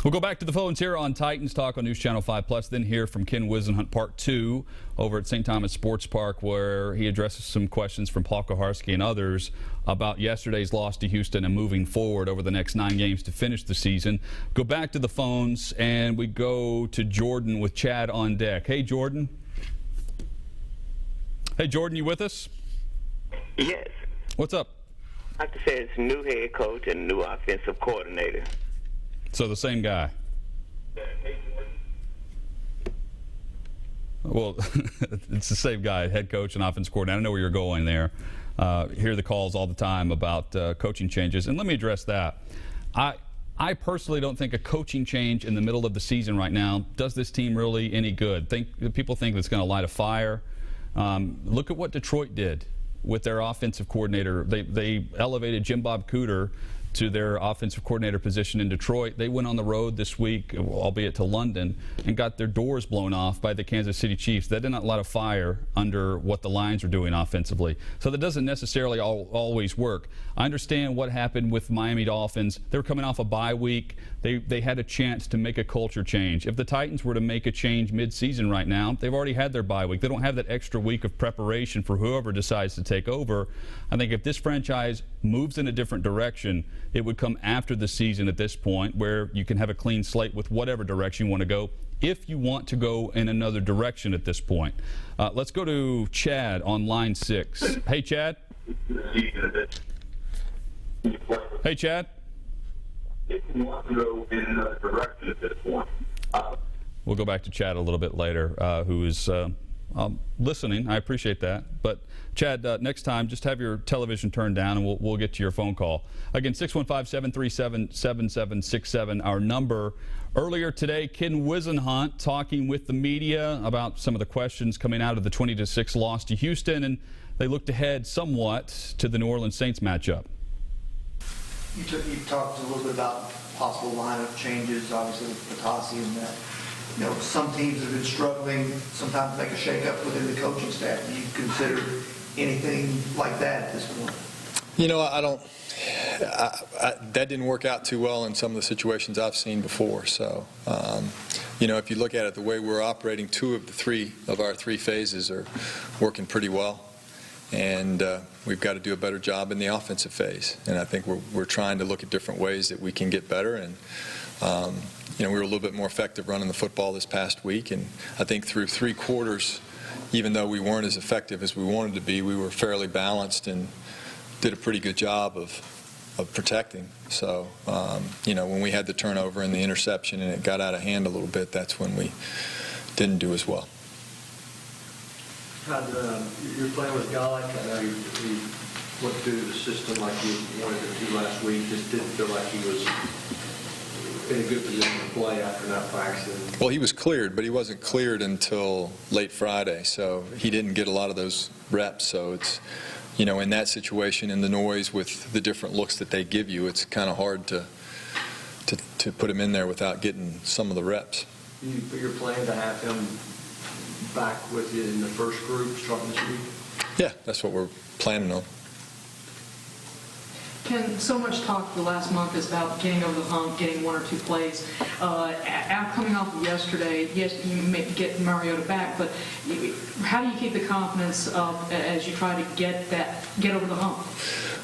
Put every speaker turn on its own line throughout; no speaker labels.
We'll go back to the phones here on Titans Talk on News Channel 5+, then hear from Ken Wisenhunt Part 2 over at St. Thomas Sports Park, where he addresses some questions from Paul Kuharsky and others about yesterday's loss to Houston and moving forward over the next 9 games to finish the season. Go back to the phones, and we go to Jordan with Chad on deck. Hey, Jordan. Hey, Jordan, you with us?
Yes.
What's up?
I have to say it's a new head coach and new offensive coordinator.
So the same guy. Well, it's the same guy, head coach and offense coordinator. I know where you're going there. Hear the calls all the time about coaching changes. And let me address that. I personally don't think a coaching change in the middle of the season right now does this team really any good. People think it's going to light a fire. Look at what Detroit did with their offensive coordinator. They elevated Jim Bob Cooter to their offensive coordinator position in Detroit. They went on the road this week, albeit to London, and got their doors blown off by the Kansas City Chiefs. That did not light a fire under what the Lions are doing offensively. So that doesn't necessarily always work. I understand what happened with Miami Dolphins. They were coming off a bye week. They had a chance to make a culture change. If the Titans were to make a change mid-season right now, they've already had their bye week. They don't have that extra week of preparation for whoever decides to take over. I think if this franchise moves in a different direction, it would come after the season at this point, where you can have a clean slate with whatever direction you want to go, if you want to go in another direction at this point. Let's go to Chad on line 6. Hey, Chad. Hey, Chad.
If you want to go in another direction at this point.
We'll go back to Chad a little bit later, who is listening. I appreciate that. But Chad, next time, just have your television turned down, and we'll get to your phone call. Again, 615-737-7767, our number. Earlier today, Ken Wisenhunt talking with the media about some of the questions coming out of the 20-6 loss to Houston, and they looked ahead somewhat to the New Orleans Saints matchup.
You talked a little bit about possible lineup changes, obviously with Patasi and that. You know, some teams have been struggling, sometimes make a shakeup within the coaching staff. Do you consider anything like that at this point?
You know, that didn't work out too well in some of the situations I've seen before. So, you know, if you look at it, the way we're operating, 2 of our 3 phases are working pretty well. And we've got to do a better job in the offensive phase. And I think we're trying to look at different ways that we can get better. And, you know, we were a little bit more effective running the football this past week. And I think through 3 quarters, even though we weren't as effective as we wanted to be, we were fairly balanced and did a pretty good job of protecting. So, you know, when we had the turnover and the interception and it got out of hand a little bit, that's when we didn't do as well.
You're playing with Golic. I know you went through the system like you wanted to do last week. Just didn't feel like he was in a good position to play after not practicing.
Well, he was cleared, but he wasn't cleared until late Friday, so he didn't get a lot of those reps. So it's, you know, in that situation, in the noise with the different looks that they give you, it's kind of hard to put him in there without getting some of the reps.
You're planning to have him back with you in the first group starting this week?
Yeah, that's what we're planning on.
Ken, so much talk the last month is about getting over the hump, getting 1 or 2 plays. Coming off of yesterday, yes, you may get Mariota back, but how do you keep the confidence up as you try to get over the hump?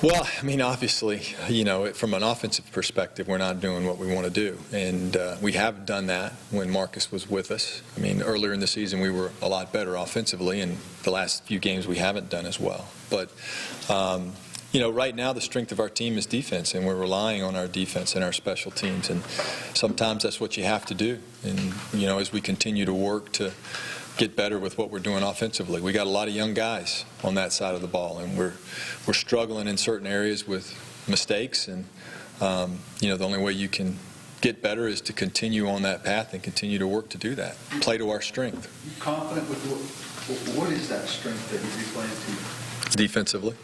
Well, I mean, obviously, you know, from an offensive perspective, we're not doing what we want to do. And we have done that when Marcus was with us. I mean, earlier in the season, we were a lot better offensively, and the last few games we haven't done as well. But, you know, right now the strength of our team is defense, and we're relying on our defense and our special teams. And sometimes that's what you have to do. And, you know, as we continue to work to get better with what we're doing offensively. We got a lot of young guys on that side of the ball, and we're struggling in certain areas with mistakes. And you know, the only way you can get better is to continue on that path and continue to work to do that. Play to our strength.
Are you confident with what is that strength that you're playing to?
Defensively,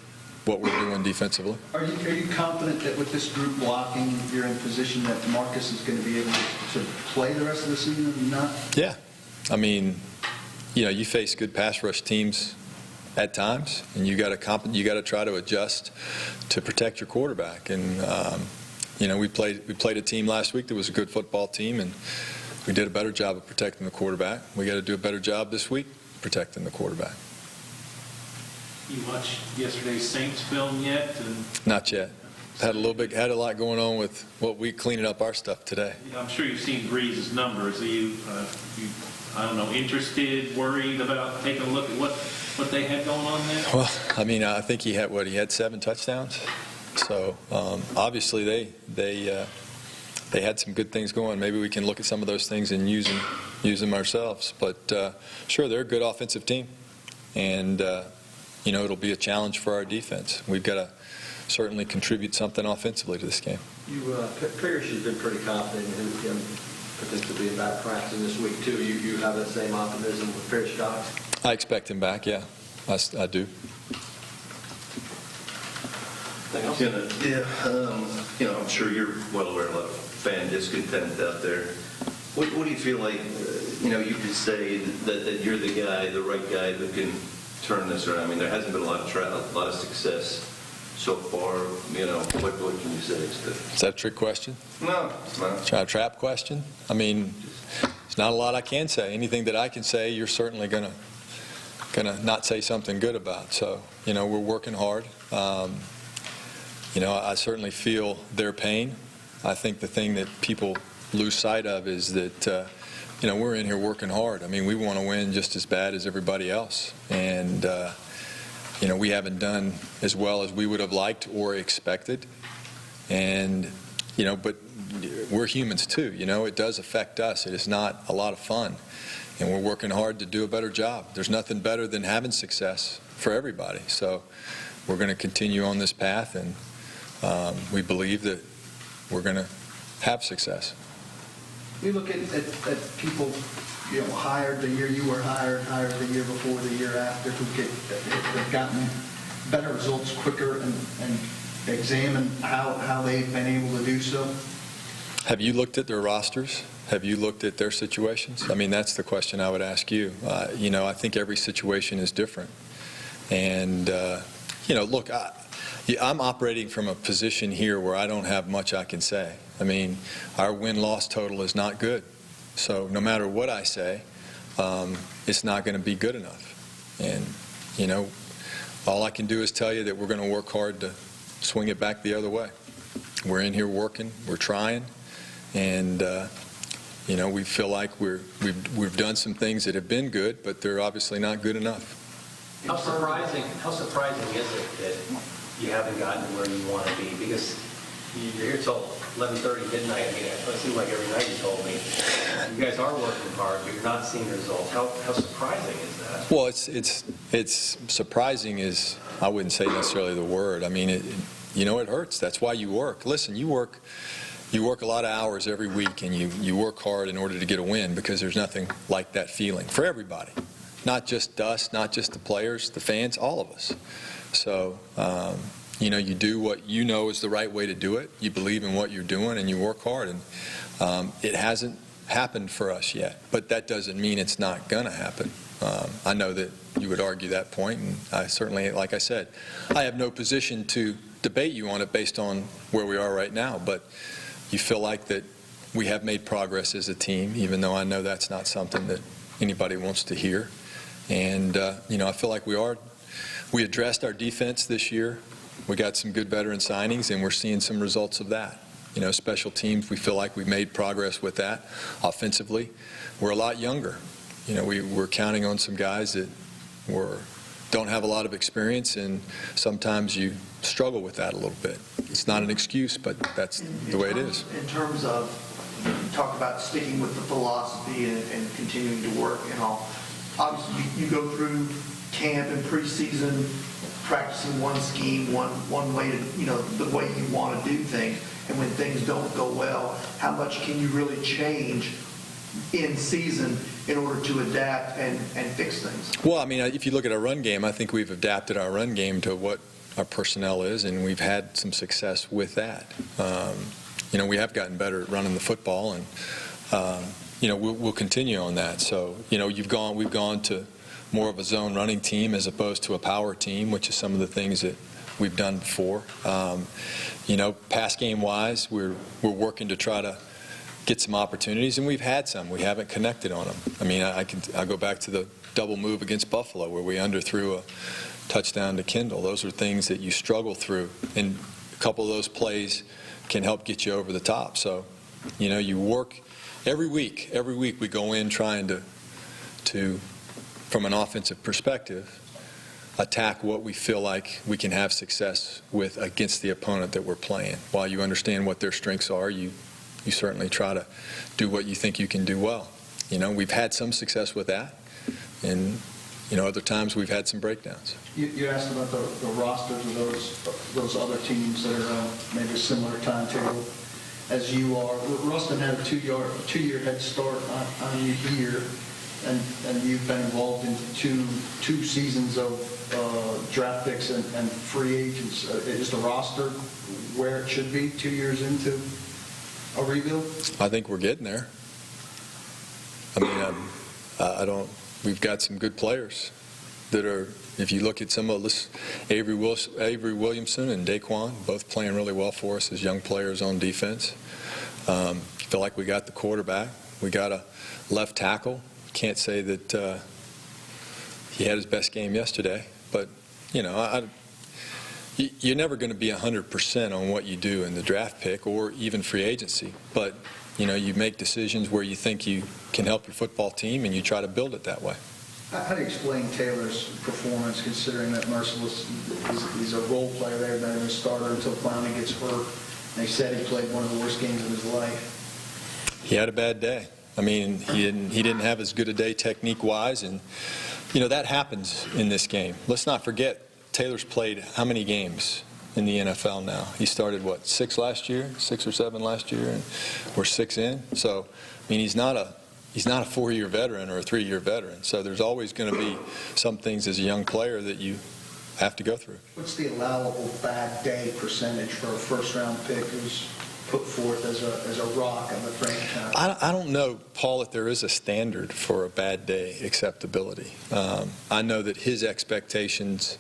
what we're doing defensively.
Are you confident that with this group blocking, you're in position that Marcus is going to be able to play the rest of the season or not?
Yeah, I mean, you know, you face good pass rush teams at times, and you got to try to adjust to protect your quarterback. And we played a team last week that was a good football team, and we did a better job of protecting the quarterback. We got to do a better job this week protecting the quarterback.
You watched yesterday's Saints film yet?
Not yet. Had a lot going on with what we cleaning up our stuff today.
I'm sure you've seen Breeze's numbers. Are you, I don't know, interested, worried about taking a look at what they had going on there?
Well, I mean, I think he had 7 touchdowns. So obviously they had some good things going. Maybe we can look at some of those things and use them ourselves. But sure, they're a good offensive team, and it'll be a challenge for our defense. We've got to certainly contribute something offensively to this game.
Pierce has been pretty confident in him potentially being back practicing this week too. You have that same optimism with Pierce Cox?
I expect him back. Yeah, I do.
I'm sure you're well aware of a lot of fan discontent out there. What do you feel like, you could say that you're the guy, the right guy who can turn this around? I mean, there hasn't been a lot of success so far. What can you say?
Is that a trick question?
No, it's not.
A trap question? I mean, there's not a lot I can say. Anything that I can say, you're certainly gonna not say something good about. So, we're working hard. I certainly feel their pain. I think the thing that people lose sight of is that, we're in here working hard. I mean, we want to win just as bad as everybody else. And, we haven't done as well as we would have liked or expected. And, but we're humans too. It does affect us. It is not a lot of fun. And we're working hard to do a better job. There's nothing better than having success for everybody. So we're going to continue on this path, and we believe that we're going to have success.
You look at people, hired the year you were hired the year before, the year after, who've gotten better results quicker, and examine how they've been able to do so.
Have you looked at their rosters? Have you looked at their situations? I mean, that's the question I would ask you. I think every situation is different. And, look, I'm operating from a position here where I don't have much I can say. I mean, our win-loss total is not good. So no matter what I say, it's not going to be good enough. And, all I can do is tell you that we're going to work hard to swing it back the other way. We're in here working. We're trying. And, we feel like we've done some things that have been good, but they're obviously not good enough.
How surprising is it that you haven't gotten to where you want to be? Because you're here till 11:30 midnight. I mean, it seems like every night you told me you guys are working hard, but you're not seeing results. How surprising is that?
Well, it's surprising is, I wouldn't say necessarily the word. I mean, it hurts. That's why you work. Listen, you work a lot of hours every week, and you work hard in order to get a win, because there's nothing like that feeling for everybody. Not just us, not just the players, the fans, all of us. So, you do what you know is the right way to do it. You believe in what you're doing, and you work hard. And it hasn't happened for us yet, but that doesn't mean it's not going to happen. I know that you would argue that point, and I certainly, like I said, I have no position to debate you on it based on where we are right now, but you feel like that we have made progress as a team, even though I know that's not something that anybody wants to hear. And, I feel like we addressed our defense this year. We got some good veteran signings, and we're seeing some results of that. Special teams, we feel like we've made progress with that. Offensively, we're a lot younger. We're counting on some guys that don't have a lot of experience, and sometimes you struggle with that a little bit. It's not an excuse, but that's the way it is.
In terms of, you talk about sticking with the philosophy and continuing to work and all. Obviously, you go through camp and preseason practicing one scheme, one way to, the way you want to do things. And when things don't go well, how much can you really change in season in order to adapt and fix things?
Well, I mean, if you look at our run game, I think we've adapted our run game to what our personnel is, and we've had some success with that. We have gotten better at running the football, and we'll continue on that. So, we've gone to more of a zone running team as opposed to a power team, which is some of the things that we've done before. Pass game wise, we're working to try to get some opportunities, and we've had some. We haven't connected on them. I mean, I'll go back to the double move against Buffalo where we underthrew a touchdown to Kendall. Those are things that you struggle through, and a couple of those plays can help get you over the top. So, you work every week. Every week we go in trying to from an offensive perspective, attack what we feel like we can have success with against the opponent that we're playing. While you understand what their strengths are, you certainly try to do what you think you can do well. We've had some success with that, and other times we've had some breakdowns.
You asked about the rosters of those other teams that are maybe a similar timetable as you are. Ruston had a two-year head start on you here, and you've been involved in two seasons of draft picks and free agents. Is the roster where it should be 2 years into a rebuild?
I think we're getting there. I mean, we've got some good players that are, if you look at some of this, Avery Williamson and Daquan, both playing really well for us as young players on defense. Feel like we got the quarterback. We got a left tackle. Can't say that he had his best game yesterday, but, you're never going to be 100% on what you do in the draft pick or even free agency. But, you make decisions where you think you can help your football team, and you try to build it that way.
How do you explain Taylor's performance, considering that Merciless is a role player there, been a starter until Clowney gets hurt? They said he played one of the worst games of his life.
He had a bad day. I mean, he didn't have as good a day technique-wise, and, that happens in this game. Let's not forget, Taylor's played how many games in the NFL now? He started, 6 or 7 last year, and we're 6 in. So, I mean, he's not a 4-year veteran or a 3-year veteran. So there's always going to be some things as a young player that you have to go through.
What's the allowable bad day percentage for a first-round pick who's put forth as a rock on the franchise?
I don't know, Paul, if there is a standard for a bad day acceptability. I know that his expectations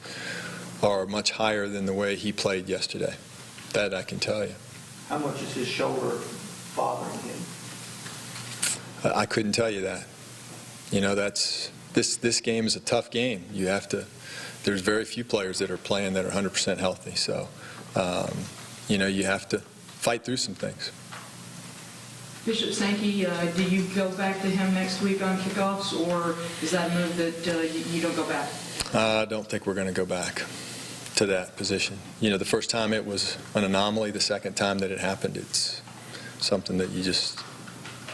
are much higher than the way he played yesterday. That I can tell you.
How much is his shoulder bothering him?
I couldn't tell you that. This game is a tough game. There's very few players that are playing that are 100% healthy. So, you have to fight through some things.
Bishop Sankey, do you go back to him next week on kickoffs, or is that a move that you don't go back?
I don't think we're going to go back to that position. The first time it was an anomaly. The second time that it happened, it's something that you just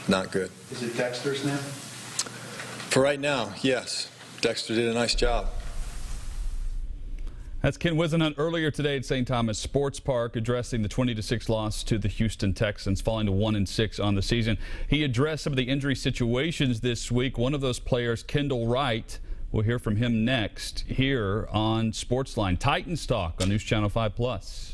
not good.
Is it Dexter's now?
For right now, yes. Dexter did a nice job.
That's Ken Wisenhunt earlier today at St. Thomas Sports Park addressing the 20-6 loss to the Houston Texans, falling to 1-6 on the season. He addressed some of the injury situations this week. One of those players, Kendall Wright. We'll hear from him next here on Sportsline. Titans Talk on NewsChannel 5+.